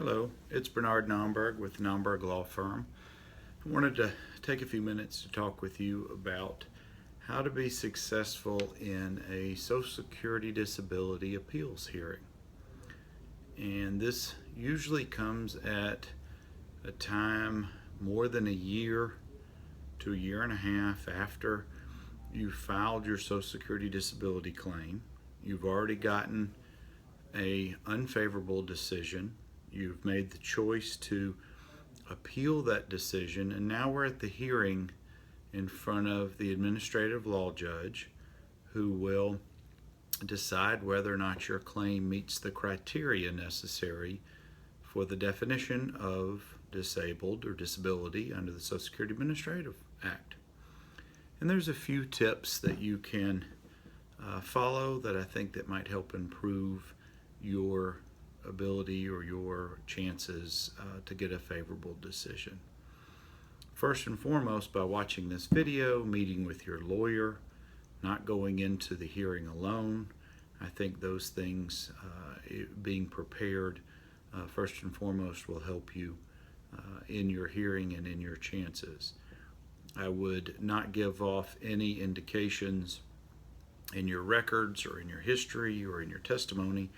Hello, it's Bernard Nomberg with Nomberg Law Firm. I wanted to take a few minutes to talk with you about how to be successful in a Social Security disability appeals hearing. And this usually comes at a time more than a year to a year and a half after you filed your Social Security disability claim. You've already gotten an unfavorable decision. You've made the choice to appeal that decision, and now we're at the hearing in front of the administrative law judge who will decide whether or not your claim meets the criteria necessary for the definition of disabled or disability under the Social Security Administrative Act. And there's a few tips that you can follow that I think that might help improve your ability or your chances to get a favorable decision. First and foremost, by watching this video, meeting with your lawyer, not going into the hearing alone. I think those things, being prepared first and foremost, will help you in your hearing and in your chances. I would not give off any indications in your records or in your history or in your testimony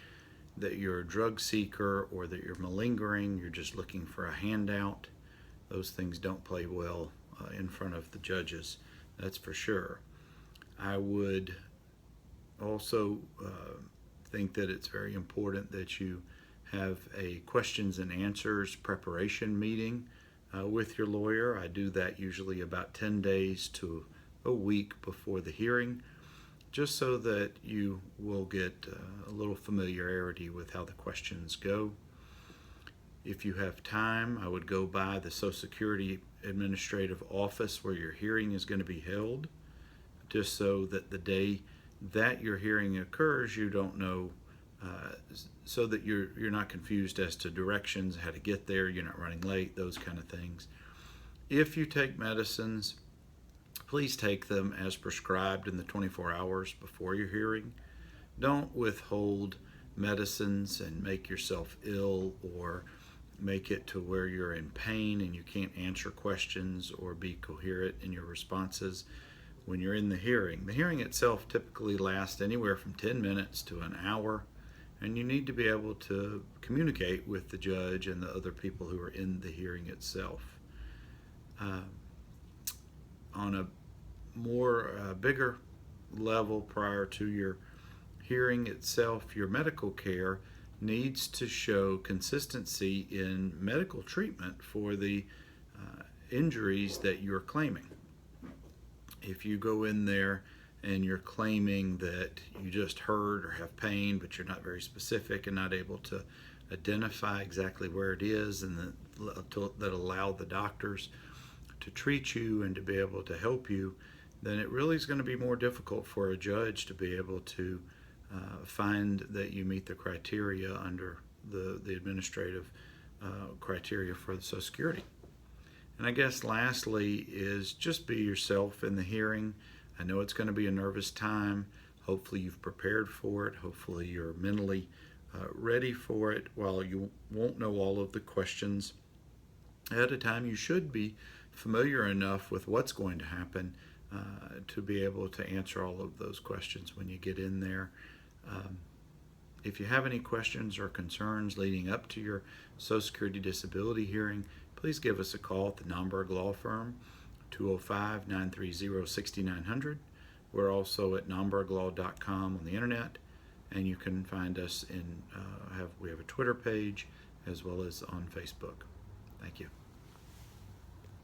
that you're a drug seeker or that you're malingering, you're just looking for a handout. Those things don't play well in front of the judges, that's for sure. I would also think that it's very important that you have a questions and answers preparation meeting with your lawyer. I do that usually about 10 days to a week before the hearing, just so that you will get a little familiarity with how the questions go. If you have time, I would go by the Social Security Administrative Office where your hearing is going to be held, just so that the day that your hearing occurs, you don't know, so that you're not confused as to directions, how to get there, you're not running late, those kind of things. If you take medicines, please take them as prescribed in the 24 hours before your hearing. Don't withhold medicines and make yourself ill or make it to where you're in pain and you can't answer questions or be coherent in your responses when you're in the hearing. The hearing itself typically lasts anywhere from 10 minutes to an hour, and you need to be able to communicate with the judge and the other people who are in the hearing itself. On a more bigger level, prior to your hearing itself, your medical care needs to show consistency in medical treatment for the injuries that you're claiming. If you go in there and you're claiming that you just hurt or have pain, but you're not very specific and not able to identify exactly where it is and that allow the doctors to treat you and to be able to help you, then it really is going to be more difficult for a judge to be able to find that you meet the criteria under the administrative criteria for the Social Security. And I guess lastly is just be yourself in the hearing. I know it's going to be a nervous time. Hopefully you've prepared for it. Hopefully you're mentally ready for it. While you won't know all of the questions at a time, you should be familiar enough with what's going to happen to be able to answer all of those questions when you get in there. If you have any questions or concerns leading up to your Social Security disability hearing, please give us a call at the Nomberg Law Firm, 205-930-6900. We're also at nomberglaw.com on the internet, and you can find us we have a Twitter page as well as on Facebook. Thank you.